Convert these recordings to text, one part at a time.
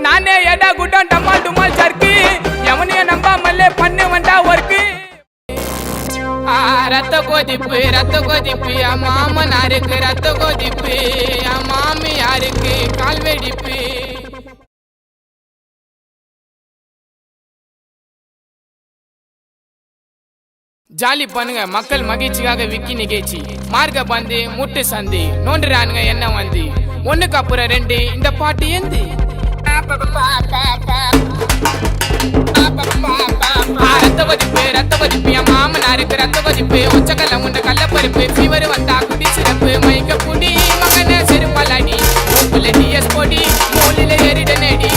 நானே எடா குட்டம் டமால் டுமால் சர்க்கு எவனைய நம்பாமல்லே பண்ணு வந்தா ஒர்க்கு ரத்த கொதிப்பு மாமனாருக்கு ரத்த கொதிப்பு மாமியாருக்கு கால் வெடிப்பு. ஜாலி பண்ணுங்க மக்கள் மகிழ்ச்சிக்காக விக்கி நிகழ்ச்சி மார்க்க பந்து முட்டு சந்தி நோண்டுறானுங்க என்ன வந்து ஒண்ணுக்கு அப்புறம் ரெண்டு இந்த பாட்டு ஏந்து ரத்த கொதிப்பு என் மாமனாருக்கு ரத்த கொதிப்பு ஒச்சக்கல்ல உண்ட கள்ளப்பருப்பு ஃபீவர் வந்தா குடி சிறப்பு மைக்க புடி மகன செருப்பலாடி டிஎஸ் பொடி மூலில ஏறிட நேடி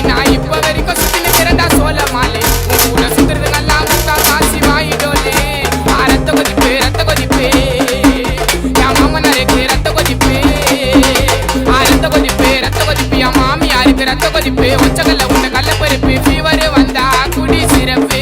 நான் இப்ப வரைக்கும் சுத்தின திறந்தா சோழ மாலை கூட சுத்துறது நல்லா முத்தா காசி வாயிடோலே ரத்த கொதிப்பு என் மாமனாருக்கு ரத்த கொதிப்பு என் மாமியாருக்கு ரத்த கொதிப்பு ஒச்சக்கல்ல உண்ட கள்ளப்பருப்பு ஃபீவர் வந்தா குடி சிறப்பு.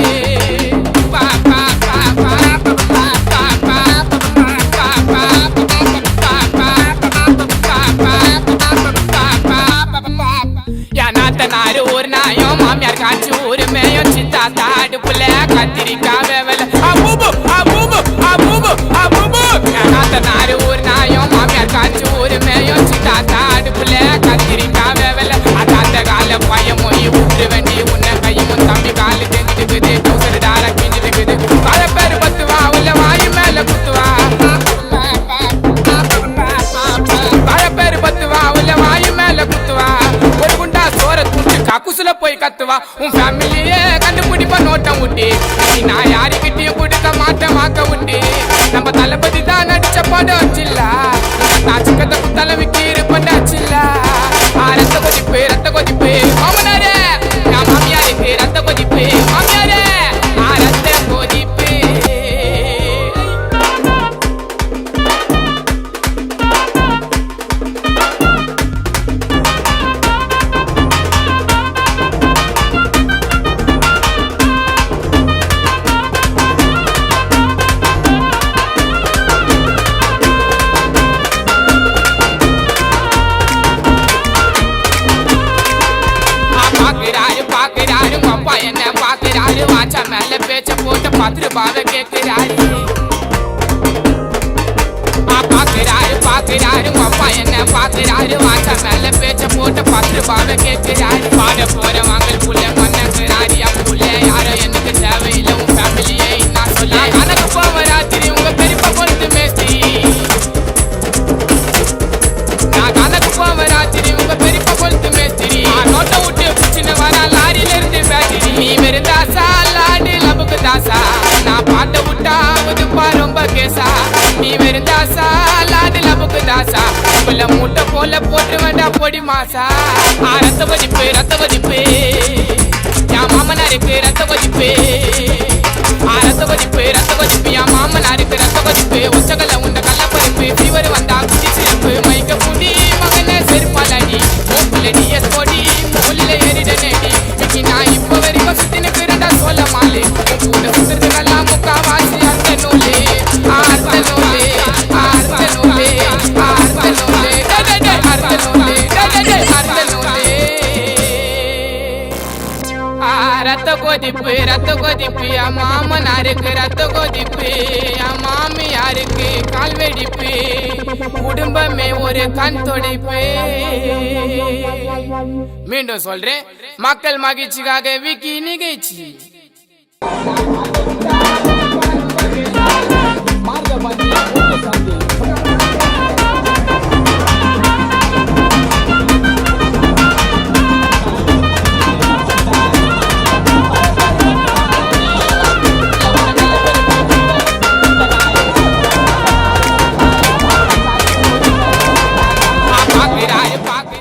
ஒரு நாயும் மாமியார் காய்ச்சி ஒரு மேயும் சித்தா தாடு புள்ள கத்திரிக்காய் வேவல ஒரு நாயும் மாமியார் காய்ச்சி ஒரு மேயும் சித்தா தாடு புள்ள கத்திரிக்காய் வேவல அந்த கால பையன் மொழி விட்டுரு வேண்டி உன்ன கையும் தம்பி காலு தெரிஞ்சுக்குது தூசரு தார கிஞ்சிருக்குது பல பேர் பத்துவா உள்ள வாயு மேல குத்துவா பல பேர் பத்துவா உள்ள வாயு மேல குத்துவா ஒரு குண்டா சோற தூண்டு கக்குசுல போய் கத்துவா உன் ஃபேமிலியே கண்டுபிடிப்பா நோட்டம் விட்டு நான் யாருக்கிட்டையும் கொடுக்க மாட்டேன் வாக்க விட்டு நம்ம தளபதி தான் நடிச்ச படம் வச்சில்லா நாச்சுக்கத்தை குத்தால விக்கி இருப்பண்டாச்சில்லா ரத்த கொதிப்பு மாமனாரே நான் மாமியாருக்கு ரத்த கொதிப்பு மாமியாரே ரத்த கொதிப்பு. பாக்குறாரு அப்பா என்ன பாக்குறாரு வாச்சா மேல பேச்ச போட்டு 10 ரூபாவை கேட்கிறாரு பாக்குறாரு அப்பா என்ன பாக்குறாரு வாச்சா மேல பேச்ச போட்டு 10 ரூபாவை கேட்கிறாரு பாட போற வாங்கல் புள்ள மன்னங்கிறாரு என் புள்ள யாரும் எனக்கு தேவையில்லை உன் ஃபேமிலியே நான் சொல்ல கணக்கு போவ ராத்திரி உங்க பெரியப்பா பொழுது மேஸ்திரி நான் கணக்கு போவ ராத்திரி உங்க பெரியப்பா பொழுது மேஸ்திரி நோட்டை விட்டு பிடிச்சின்னு வரா லாரியில இருந்து பேட்டரி நீ வெறுந்தாசா லாடி லபுக்கு தாசா நான் பாட்ட விட்டா உதுப்பா ரொம்ப கேசா நீ வெறுந்தாசா லாடி லபுக்கு தாசா புள்ள மூட்டை போல போட்டு வேண்டா பொடி மாசா ரத்த கொதிப்பு என் மாமனாருக்கு ரத்த கொதிப்பு என் மாமனாருக்கு ரத்த கொதிப்பு ஒச்சக்கல்ல உண்ட கள்ளப்பருப்பு ஃபீவர் வந்தா குடி சிறப்பு மைக்க புடி மகன செருப்பாலாடி டிஎஸ் பொடி மூலில ஏறிட நேடி நான் இப்ப வரைக்கும் சுத்தின பிறண்டா சோழ மாலை கூட சுத்துறது நல்லா முக்கா வாசி அர்த்த நூலே ரத்த கொதிப்பு என் மாமனாருக்கு ரத்த கொதிப்பு என் மாமியாருக்கு கால் வெடிப்பு குடும்பமே ஒரு கண் தொடைப்பு. மீண்டும் சொல்றேன் மக்கள் மகிழ்ச்சிக்காக விக்கி நிகழ்ச்சி.